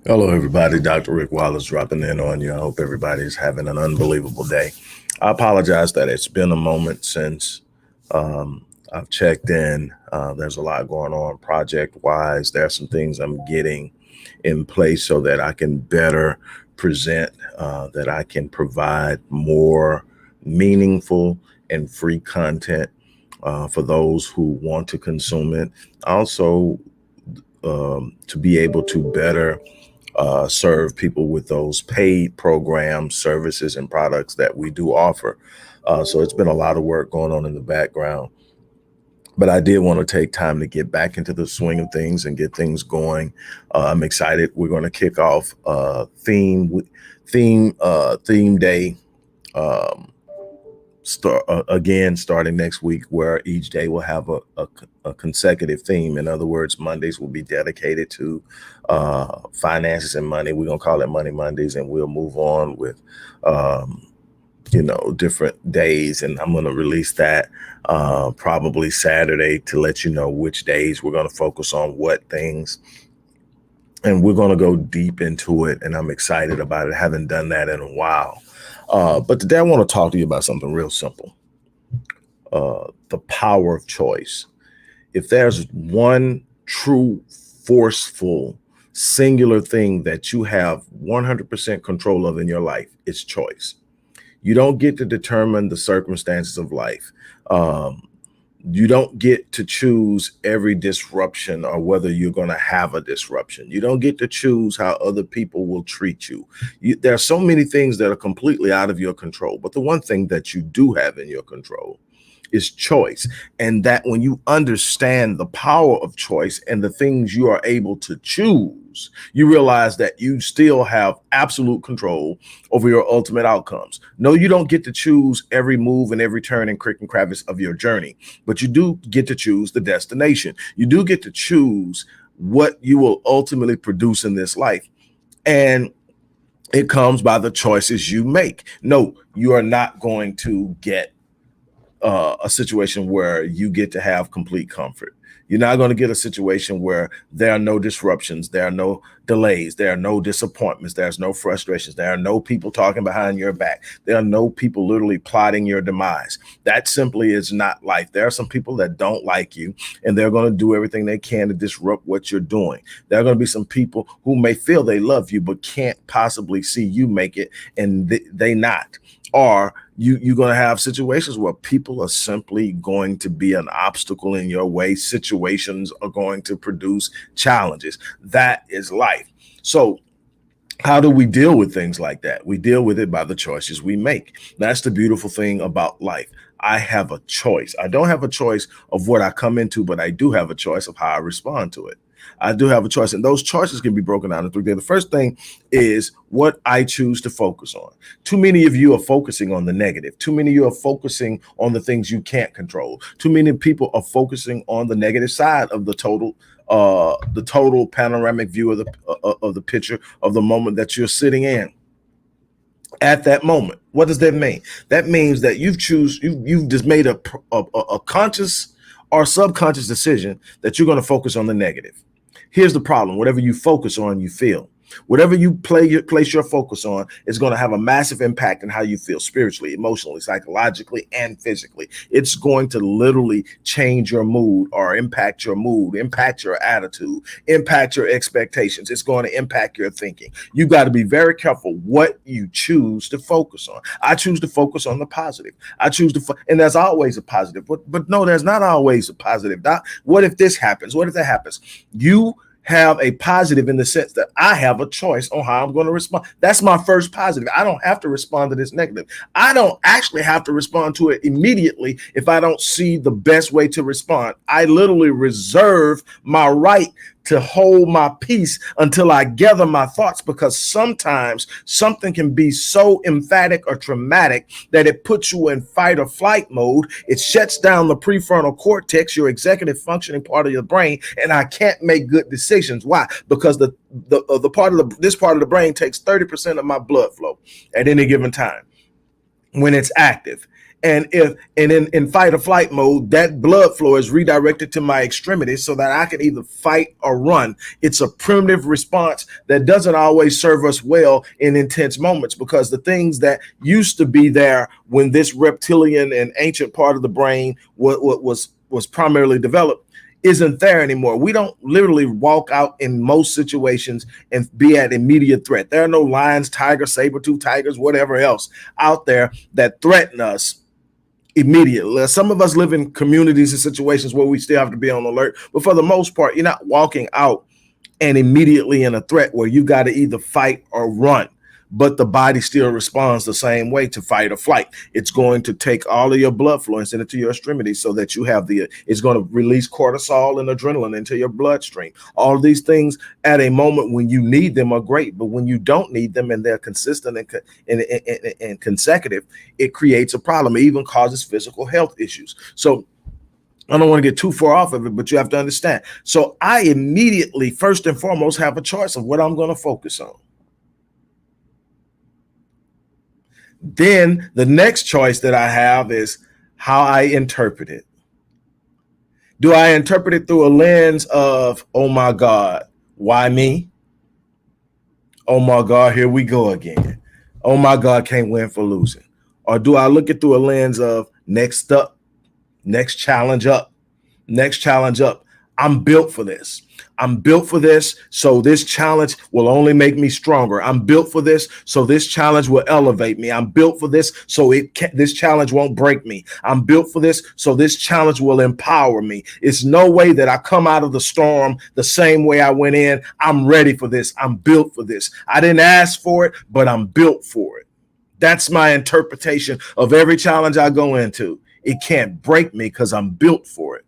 Hello, everybody. Dr. Rick Wallace dropping in on you. I hope everybody's having an unbelievable day. I apologize that it's been a moment since I've checked in. There's a lot going on project wise. There are some things I'm getting in place so that I can better present, that I can provide more meaningful and free content for those who want to consume it. Also, to be able to better serve people with those paid programs, services, and products that we do offer. So it's been a lot of work going on in the background. But I did want to take time to get back into the swing of things and get things going. I'm excited. We're going to kick off theme day. Um, starting next week, where each day will have a consecutive theme. In other words, Mondays will be dedicated to finances and money. We're gonna call it Money Mondays, and we'll move on with different days. And I'm gonna release that probably Saturday to let you know which days we're gonna focus on what things. And we're gonna go deep into it, and I'm excited about it. I haven't done that in a while. But today I want to talk to you about something real simple. The power of choice. If there's one true, forceful, singular thing that you have 100% control of in your life, it's choice. You don't get to determine the circumstances of life. You don't get to choose every disruption or whether you're going to have a disruption. You don't get to choose how other people will treat you. There are so many things that are completely out of your control. But the one thing that you do have in your control is choice. And that when you understand the power of choice and the things you are able to choose, you realize that you still have absolute control over your ultimate outcomes. No, you don't get to choose every move and every turn and crick and crevice of your journey, but you do get to choose the destination. You do get to choose what you will ultimately produce in this life. And it comes by the choices you make. No, you are not going to get a situation where you get to have complete comfort. You're not going to get a situation where there are no disruptions, there are no delays, there are no disappointments, there's no frustrations, there are no people talking behind your back, there are no people literally plotting your demise. That simply is not life. There are some people that don't like you, and they're going to do everything they can to disrupt what you're doing. There are going to be some people who may feel they love you but can't possibly see you make it, and they not. Or you're going to have situations where people are simply going to be an obstacle in your way. Situations are going to produce challenges. That is life. So how do we deal with things like that? We deal with it by the choices we make. That's the beautiful thing about life. I have a choice. I don't have a choice of what I come into, but I do have a choice of how I respond to it. I do have a choice, and those choices can be broken down into three. The first thing is what I choose to focus on. Too many of you are focusing on the negative. Too many of you are focusing on the things you can't control. Too many people are focusing on the negative side of the total panoramic view of the picture of the moment that you're sitting in at that moment. What does that mean? That means that you've just made a conscious or subconscious decision that you're going to focus on the negative. Here's the problem. Whatever you focus on, you feel. Whatever you place your focus on is going to have a massive impact on how you feel spiritually, emotionally, psychologically, and physically. It's going to literally change your mood or impact your mood, impact your attitude, impact your expectations. It's going to impact your thinking. You got to be very careful what you choose to focus on. I choose to focus on the positive. I choose to, and there's always a positive, but no, there's not always a positive. What if this happens? What if that happens? You have a positive in the sense that I have a choice on how I'm going to respond. That's my first positive. I don't have to respond to this negative. I don't actually have to respond to it immediately if I don't see the best way to respond. I literally reserve my right to hold my peace until I gather my thoughts, because sometimes something can be so emphatic or traumatic that it puts you in fight or flight mode. It shuts down the prefrontal cortex, your executive functioning part of your brain, and I can't make good decisions. Why? Because this part of the brain takes 30% of my blood flow at any given time when it's active. In fight or flight mode, that blood flow is redirected to my extremities so that I can either fight or run. It's a primitive response that doesn't always serve us well in intense moments, because the things that used to be there when this reptilian and ancient part of the brain was primarily developed isn't there anymore. We don't literally walk out in most situations and be at immediate threat. There are no lions, tigers, saber-toothed tigers, whatever else out there that threaten us immediately. Some of us live in communities and situations where we still have to be on alert, but for the most part, you're not walking out and immediately in a threat where you got to either fight or run. But the body still responds the same way to fight or flight. It's going to take all of your blood flow and send it to your extremities so that you have it's going to release cortisol and adrenaline into your bloodstream. All of these things at a moment when you need them are great, but when you don't need them and they're consistent and consecutive, it creates a problem. It even causes physical health issues. So I don't want to get too far off of it, but you have to understand. So I immediately, first and foremost, have a choice of what I'm going to focus on. Then the next choice that I have is how I interpret it. Do I interpret it through a lens of, oh my God, why me? Oh my God, here we go again. Oh my God, can't win for losing. Or do I look at through a lens of next up, next challenge up, next challenge up? I'm built for this. I'm built for this, so this challenge will only make me stronger. I'm built for this, so this challenge will elevate me. I'm built for this, so this challenge won't break me. I'm built for this, so this challenge will empower me. It's no way that I come out of the storm the same way I went in. I'm ready for this. I'm built for this. I didn't ask for it, but I'm built for it. That's my interpretation of every challenge I go into. It can't break me because I'm built for it.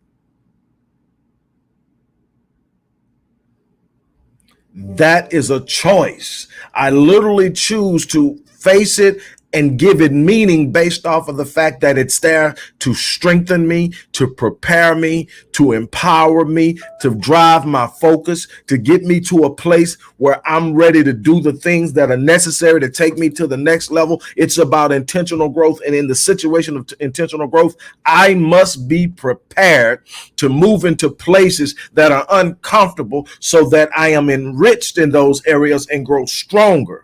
That is a choice. I literally choose to face it and give it meaning based off of the fact that it's there to strengthen me, to prepare me, to empower me, to drive my focus, to get me to a place where I'm ready to do the things that are necessary to take me to the next level. It's about intentional growth. And in the situation of intentional growth, I must be prepared to move into places that are uncomfortable so that I am enriched in those areas and grow stronger.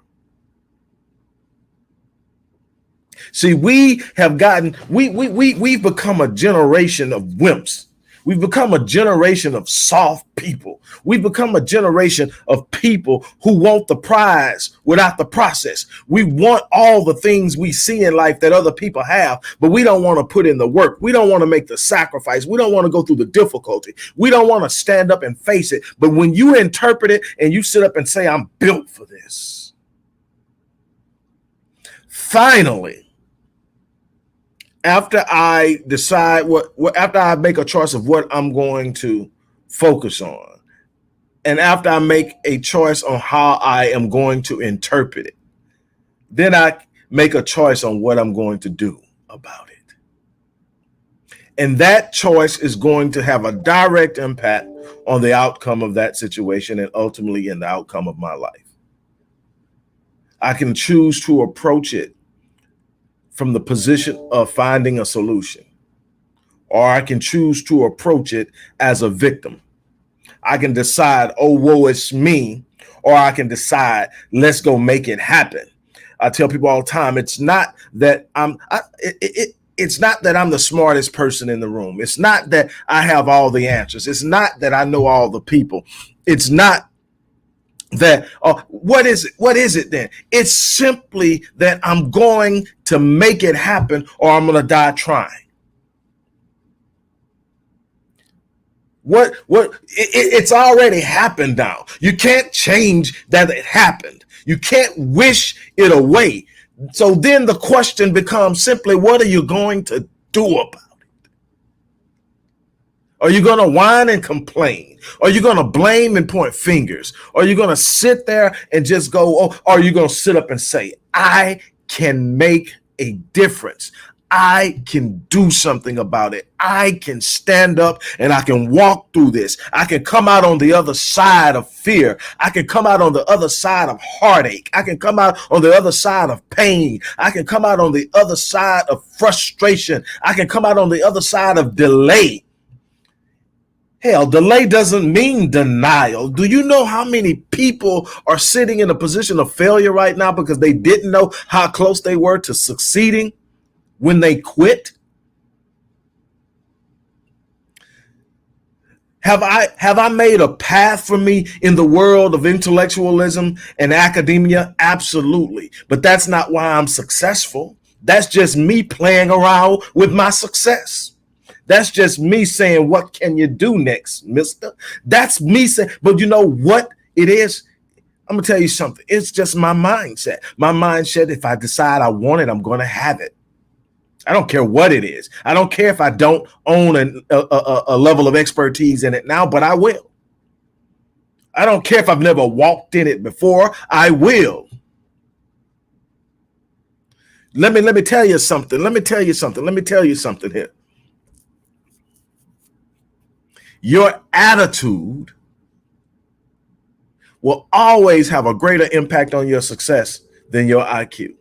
See, we've become a generation of wimps. We've become a generation of soft people. We've become a generation of people who want the prize without the process. We want all the things we see in life that other people have, but we don't want to put in the work. We don't want to make the sacrifice. We don't want to go through the difficulty. We don't want to stand up and face it. But when you interpret it and you sit up and say, I'm built for this, finally, after I decide after I make a choice of what I'm going to focus on, and after I make a choice on how I am going to interpret it, then I make a choice on what I'm going to do about it. And that choice is going to have a direct impact on the outcome of that situation and ultimately in the outcome of my life. I can choose to approach it from the position of finding a solution, or I can choose to approach it as a victim. I can decide, oh, woe, it's me, or I can decide, let's go make it happen. I tell people all the time, it's not that it's not that I'm the smartest person in the room. It's not that I have all the answers. It's not that I know all the people. It's not that what is it then? It's simply that I'm going to make it happen, or I'm going to die trying. It's already happened now. You can't change that it happened. You can't wish it away. So then the question becomes simply, what are you going to do about it? Are you going to whine and complain? Are you going to blame and point fingers? Are you going to sit there and just go, oh, are you going to sit up and say, I can make a difference? I can do something about it. I can stand up and I can walk through this. I can come out on the other side of fear. I can come out on the other side of heartache. I can come out on the other side of pain. I can come out on the other side of frustration. I can come out on the other side of delay. Hell, delay doesn't mean denial. Do you know how many people are sitting in a position of failure right now because they didn't know how close they were to succeeding when they quit? Have I made a path for me in the world of intellectualism and academia? Absolutely. But that's not why I'm successful. That's just me playing around with my success. That's just me saying, what can you do next, mister? That's me saying, but you know what it is? I'm going to tell you something. It's just my mindset. My mindset, if I decide I want it, I'm going to have it. I don't care what it is. I don't care if I don't own a level of expertise in it now, but I will. I don't care if I've never walked in it before. I will. Let me tell you something. Let me tell you something here. Your attitude will always have a greater impact on your success than your IQ.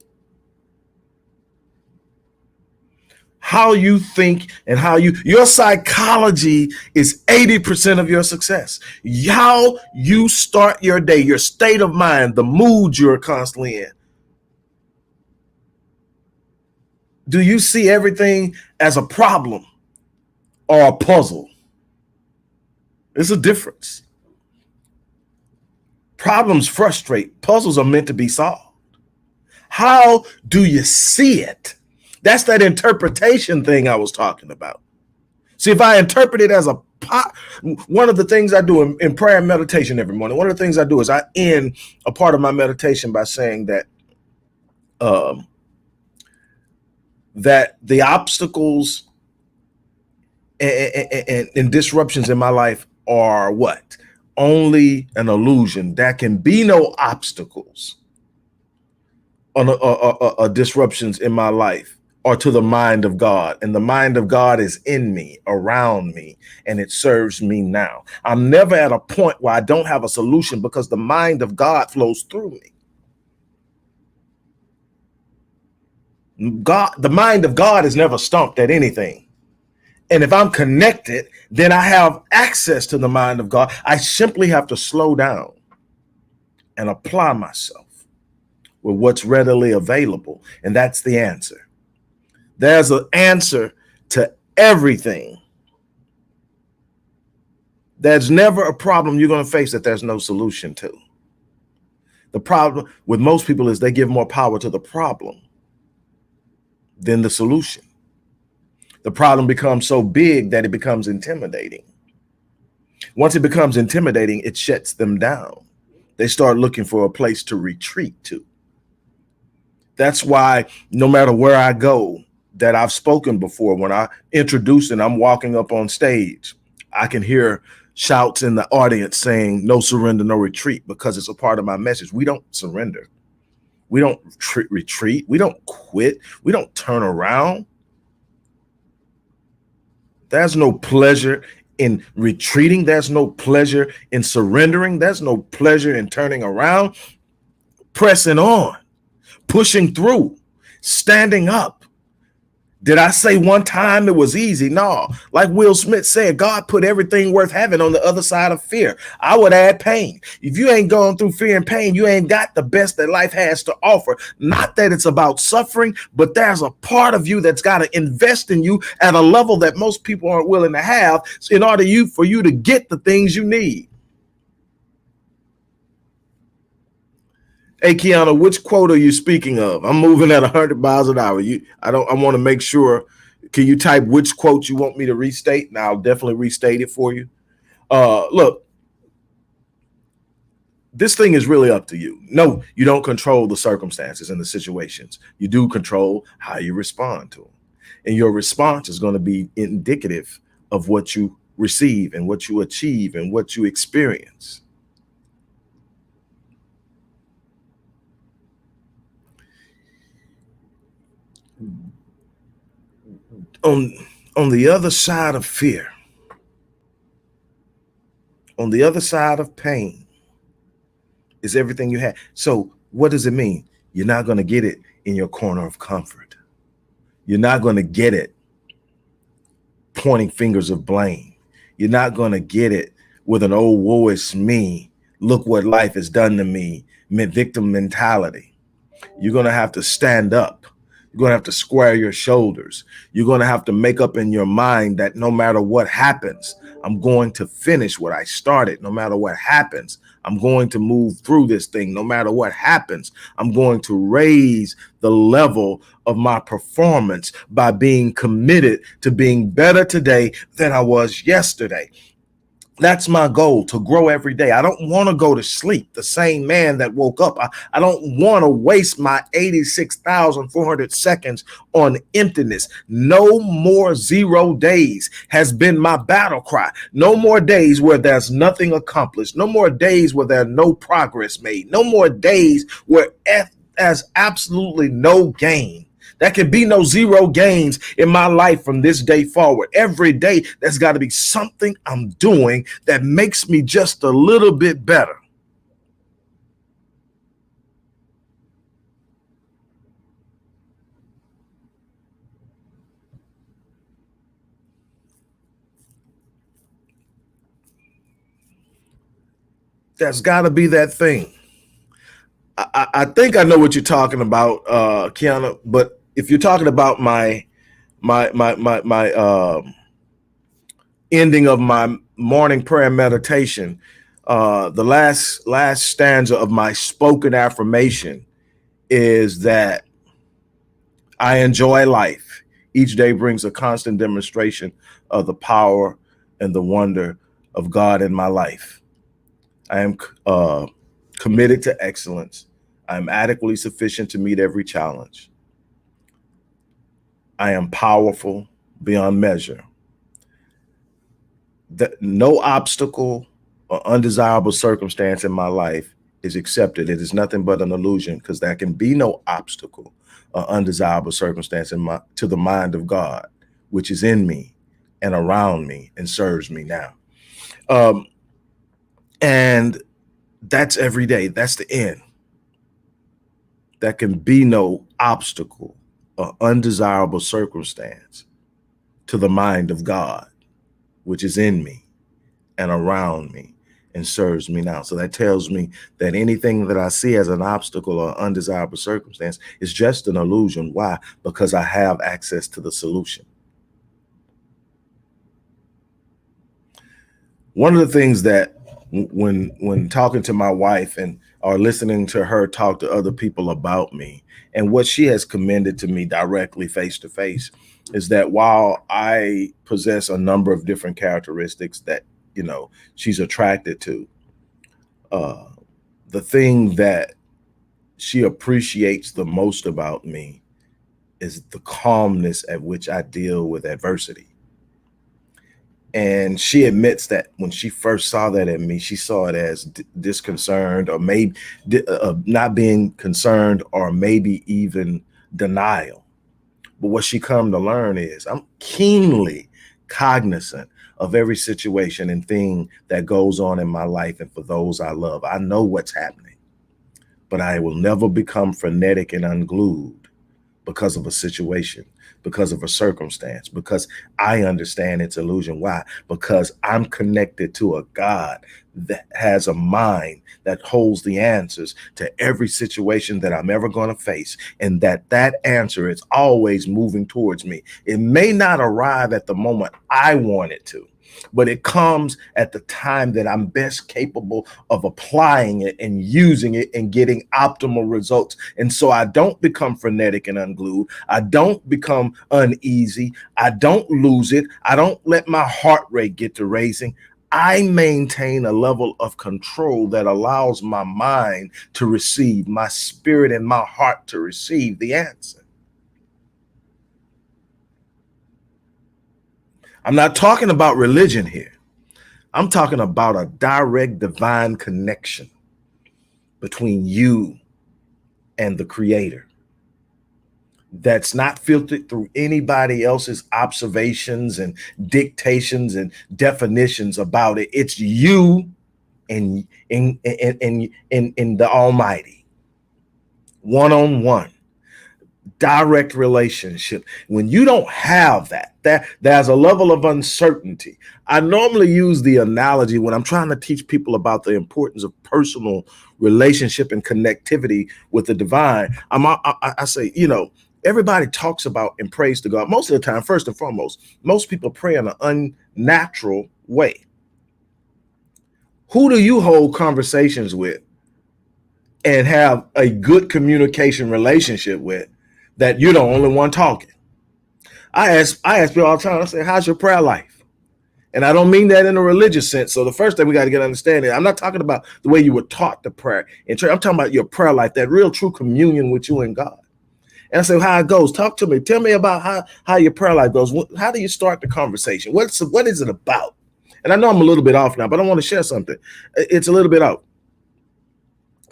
How you think and how your psychology is 80% of your success. How you start your day, your state of mind, the mood you're constantly in. Do you see everything as a problem or a puzzle? There's a difference. Problems frustrate. Puzzles are meant to be solved. How do you see it? That's that interpretation thing I was talking about. See, if I interpret it as one of the things I do in prayer and meditation every morning, one of the things I do is I end a part of my meditation by saying that that the obstacles and disruptions in my life are what? Only an illusion. There can be no obstacles or disruptions in my life or to the mind of God. And the mind of God is in me, around me, and it serves me now. I'm never at a point where I don't have a solution because the mind of God flows through me. God, the mind of God is never stumped at anything. And if I'm connected, then I have access to the mind of God. I simply have to slow down and apply myself with what's readily available. And that's the answer. There's an answer to everything. There's never a problem you're going to face that there's no solution to. The problem with most people is they give more power to the problem than the solution. The problem becomes so big that it becomes intimidating. Once it becomes intimidating, it shuts them down. They start looking for a place to retreat to. That's why no matter where I go, that I've spoken before, when I introduce and I'm walking up on stage, I can hear shouts in the audience saying, no surrender, no retreat, because it's a part of my message. We don't surrender. We don't retreat. We don't quit. We don't turn around. There's no pleasure in retreating. There's no pleasure in surrendering. There's no pleasure in turning around. Pressing on, pushing through, standing up. Did I say one time it was easy? No. Like Will Smith said, God put everything worth having on the other side of fear. I would add pain. If you ain't going through fear and pain, you ain't got the best that life has to offer. Not that it's about suffering, but there's a part of you that's got to invest in you at a level that most people aren't willing to have in order for you to get the things you need. Hey, Kiana, which quote are you speaking of? I'm moving at 100 miles an hour. I want to make sure. Can you type which quote you want me to restate? And I'll definitely restate it for you. Look, this thing is really up to you. No, you don't control the circumstances and the situations. You do control how you respond to them. And your response is going to be indicative of what you receive and what you achieve and what you experience. On on the other side of fear, on the other side of pain, is everything you had. So what does it mean? You're not going to get it in your corner of comfort. You're not going to get it pointing fingers of blame. You're not going to get it with an old woe is me, look what life has done to me, victim mentality. You're going to have to stand up. You're going to have to square your shoulders. You're going to have to make up in your mind that no matter what happens, I'm going to finish what I started. No matter what happens, I'm going to move through this thing. No matter what happens, I'm going to raise the level of my performance by being committed to being better today than I was yesterday. That's my goal, to grow every day. I don't want to go to sleep the same man that woke up. I don't want to waste my 86,400 seconds on emptiness. No more 0 days has been my battle cry. No more days where there's nothing accomplished. No more days where there's no progress made. No more days where there's absolutely no gain. There can be no 0 gains in my life from this day forward. Every day, there's got to be something I'm doing that makes me just a little bit better. There's got to be that thing. I think I know what you're talking about, Kiana. But if you're talking about my ending of my morning prayer meditation, the last stanza of my spoken affirmation is that I enjoy life. Each day brings a constant demonstration of the power and the wonder of God in my life. I am committed to excellence. I am adequately sufficient to meet every challenge. I am powerful beyond measure. No obstacle or undesirable circumstance in my life is accepted. It is nothing but an illusion, because there can be no obstacle or undesirable circumstance to the mind of God, which is in me and around me and serves me now. And that's every day. That's the end. There can be no obstacle or undesirable circumstance to the mind of God, which is in me and around me and serves me now. So that tells me that anything that I see as an obstacle or undesirable circumstance is just an illusion. Why? Because I have access to the solution. One of the things that when talking to my wife and or listening to her talk to other people about me, and what she has commended to me directly face to face, is that while I possess a number of different characteristics that she's attracted to, the thing that she appreciates the most about me is the calmness at which I deal with adversity. And she admits that when she first saw that in me, she saw it as disconcerted, or maybe not being concerned, or maybe even denial. But what she come to learn is I'm keenly cognizant of every situation and thing that goes on in my life and for those I love. I know what's happening, but I will never become frenetic and unglued because of a situation, because of a circumstance, because I understand its illusion. Why? Because I'm connected to a God that has a mind that holds the answers to every situation that I'm ever going to face, and that answer is always moving towards me. It may not arrive at the moment I want it to, but it comes at the time that I'm best capable of applying it and using it and getting optimal results. And so I don't become frenetic and unglued. I don't become uneasy. I don't lose it. I don't let my heart rate get to racing. I maintain a level of control that allows my mind to receive, my spirit and my heart to receive the answer. I'm not talking about religion here. I'm talking about a direct divine connection between you and the Creator. that's not filtered through anybody else's observations and dictations and definitions about it. It's you and in the Almighty, one-on-one, direct relationship. When you don't have that, there's a level of uncertainty. I normally use the analogy when I'm trying to teach people about the importance of personal relationship and connectivity with the divine. I say, everybody talks about and prays to God. Most of the time, first and foremost, most people pray in an unnatural way. Who do you hold conversations with and have a good communication relationship with that you're the only one talking? I ask people all the time, I say, how's your prayer life? And I don't mean that in a religious sense. So the first thing we got to get understanding, I'm not talking about the way you were taught to pray in church. I'm talking about your prayer life, that real true communion with you and God. And I say, how it goes. Talk to me. Tell me about how your prayer life goes. How do you start the conversation? What is it about? And I know I'm a little bit off now, but I want to share something. It's a little bit out.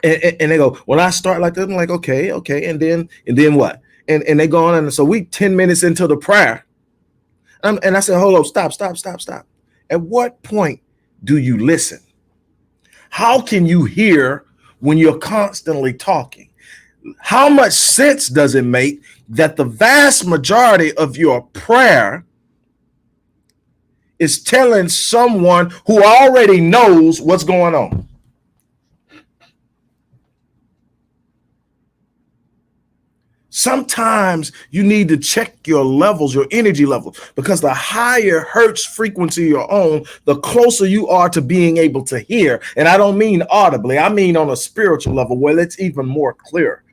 And they go, when I start like this, I'm like, okay. And then what? And they go on. And so we 10 minutes into the prayer. And I said, hold up, stop. At what point do you listen? How can you hear when you're constantly talking? How much sense does it make that the vast majority of your prayer is telling someone who already knows what's going on? Sometimes you need to check your levels, your energy levels, because the higher hertz frequency you're on, the closer you are to being able to hear. And I don't mean audibly, I mean on a spiritual level where it's even more clear.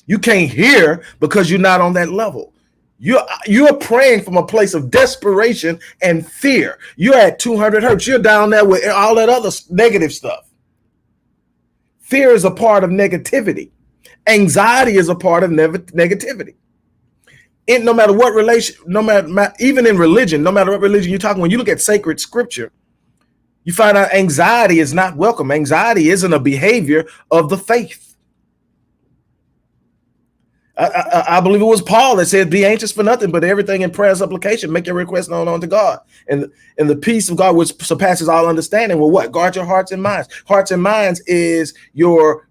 You can't hear because you're not on that level. You're praying from a place of desperation and fear. You're at 200 hertz. You're down there with all that other negative stuff. Fear is a part of negativity. Anxiety is a part of negativity. No matter what relation, even in religion, no matter what religion you're talking, when you look at sacred scripture, you find out anxiety is not welcome. Anxiety isn't a behavior of the faith. I believe it was Paul that said, be anxious for nothing, but everything in prayer and supplication, make your request known unto God. And the peace of God, which surpasses all understanding, will what? Guard your hearts and minds. Hearts and minds is your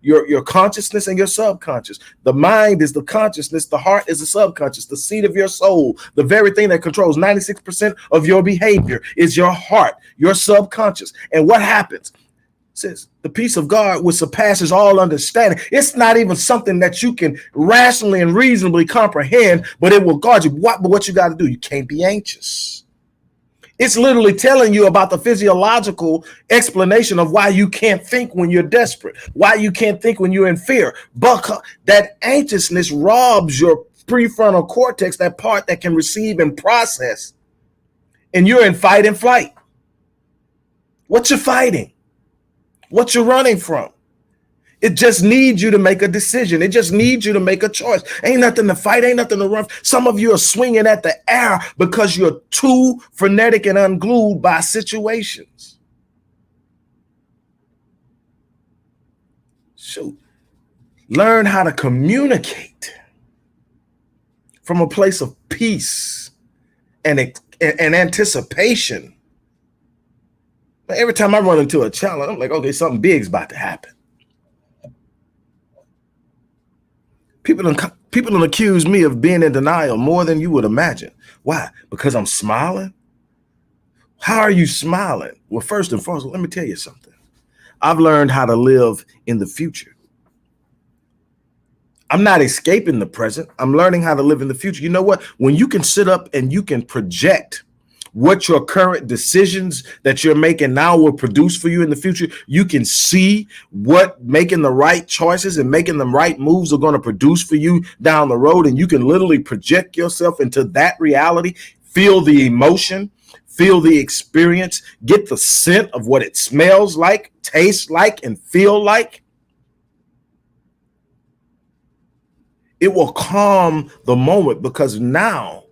consciousness and your subconscious. The mind is the consciousness. The heart is the subconscious, the seat of your soul. The very thing that controls 96% of your behavior is your heart, your subconscious. And what happens? Says the peace of God, which surpasses all understanding. It's not even something that you can rationally and reasonably comprehend, but it will guard you. But what you got to do? You can't be anxious. It's literally telling you about the physiological explanation of why you can't think when you're desperate, why you can't think when you're in fear. But that anxiousness robs your prefrontal cortex, that part that can receive and process, and you're in fight and flight. What you're fighting? What you're running from? It just needs you to make a decision. It just needs you to make a choice. Ain't nothing to fight. Ain't nothing to run. Some of you are swinging at the air because you're too frenetic and unglued by situations. So learn how to communicate from a place of peace and anticipation. Every time I run into a challenge, I'm like, okay, something big's about to happen. People don't accuse me of being in denial more than you would imagine. Why? Because I'm smiling? How are you smiling? Well, first and foremost, let me tell you something. I've learned how to live in the future. I'm not escaping the present. I'm learning how to live in the future. You know what? When you can sit up and you can project what your current decisions that you're making now will produce for you in the future, you can see what making the right choices and making the right moves are going to produce for you down the road. And you can literally project yourself into that reality, feel the emotion, feel the experience, get the scent of what it smells like, tastes like, and feel like. It will calm the moment because now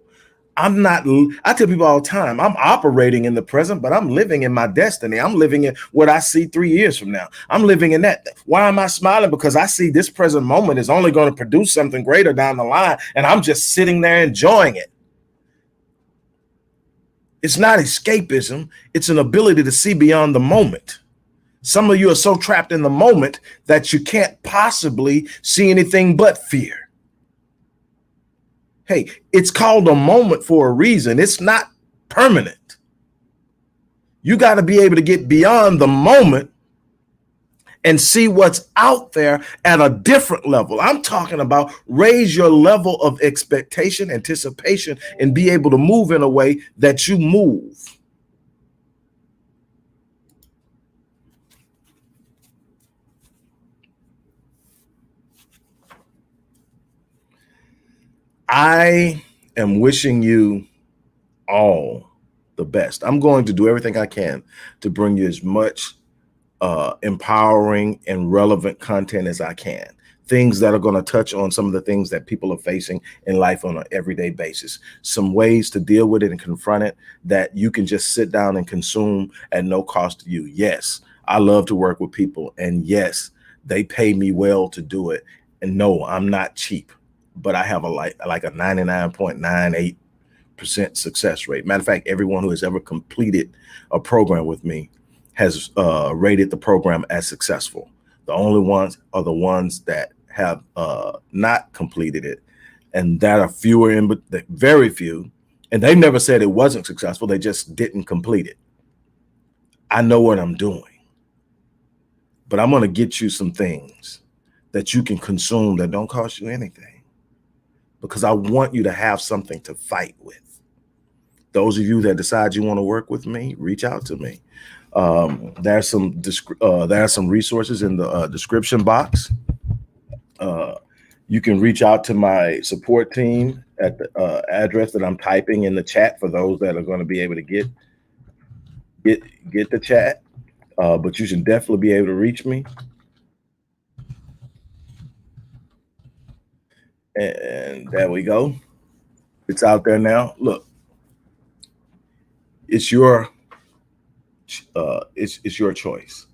I'm not, I tell people all the time, I'm operating in the present, but I'm living in my destiny. I'm living in what I see 3 years from now. I'm living in that. Why am I smiling? Because I see this present moment is only going to produce something greater down the line. And I'm just sitting there enjoying it. It's not escapism. It's an ability to see beyond the moment. Some of you are so trapped in the moment that you can't possibly see anything but fear. Hey, it's called a moment for a reason. It's not permanent. You got to be able to get beyond the moment and see what's out there at a different level. I'm talking about raise your level of expectation, anticipation, and be able to move in a way that you move. I am wishing you all the best. I'm going to do everything I can to bring you as much empowering and relevant content as I can. Things that are going to touch on some of the things that people are facing in life on an everyday basis. Some ways to deal with it and confront it that you can just sit down and consume at no cost to you. Yes, I love to work with people. And yes, they pay me well to do it. And no, I'm not cheap, but I have a like a 99.98% success rate. Matter of fact, everyone who has ever completed a program with me has rated the program as successful. The only ones are the ones that have not completed it, and that are fewer in, but very few. And they never said it wasn't successful. They just didn't complete it. I know what I'm doing, but I'm going to get you some things that you can consume that don't cost you anything, because I want you to have something to fight with. Those of you that decide you want to work with me, reach out to me. There are some resources in the description box. You can reach out to my support team at the address that I'm typing in the chat for those that are going to be able to get the chat. But you should definitely be able to reach me. And there we go. It's out there now. Look, it's your choice.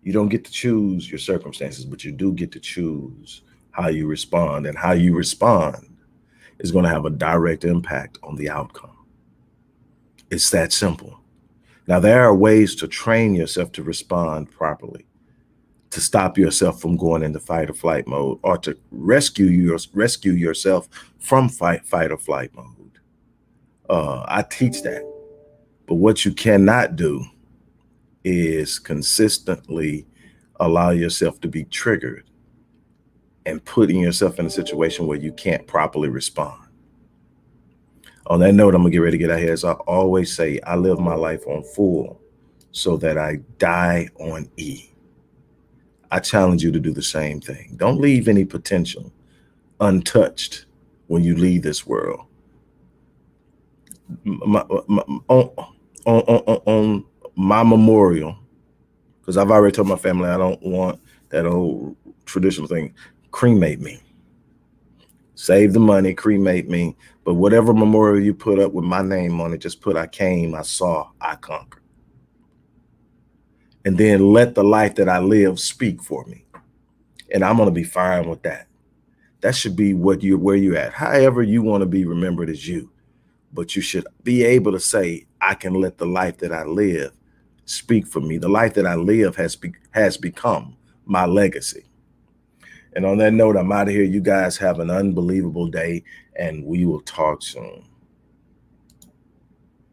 You don't get to choose your circumstances, but you do get to choose how you respond, and how you respond is going to have a direct impact on the outcome. It's that simple. Now, there are ways to train yourself to respond properly, to stop yourself from going into fight or flight mode, or to rescue yourself from fight or flight mode. I teach that. But what you cannot do is consistently allow yourself to be triggered and putting yourself in a situation where you can't properly respond. On that note, I'm gonna get ready to get out here. As I always say, I live my life on full so that I die on E. I challenge you to do the same thing. Don't leave any potential untouched when you leave this world. On my memorial, because I've already told my family I don't want that old traditional thing. Cremate me. Save the money, cremate me. But whatever memorial you put up with my name on it, just put I came, I saw, I conquered. And then let the life that I live speak for me. And I'm going to be fine with that. That should be where you're at. However you want to be remembered as you. But you should be able to say, I can let the life that I live speak for me. The life that I live has become my legacy. And on that note, I'm out of here. You guys have an unbelievable day, and we will talk soon.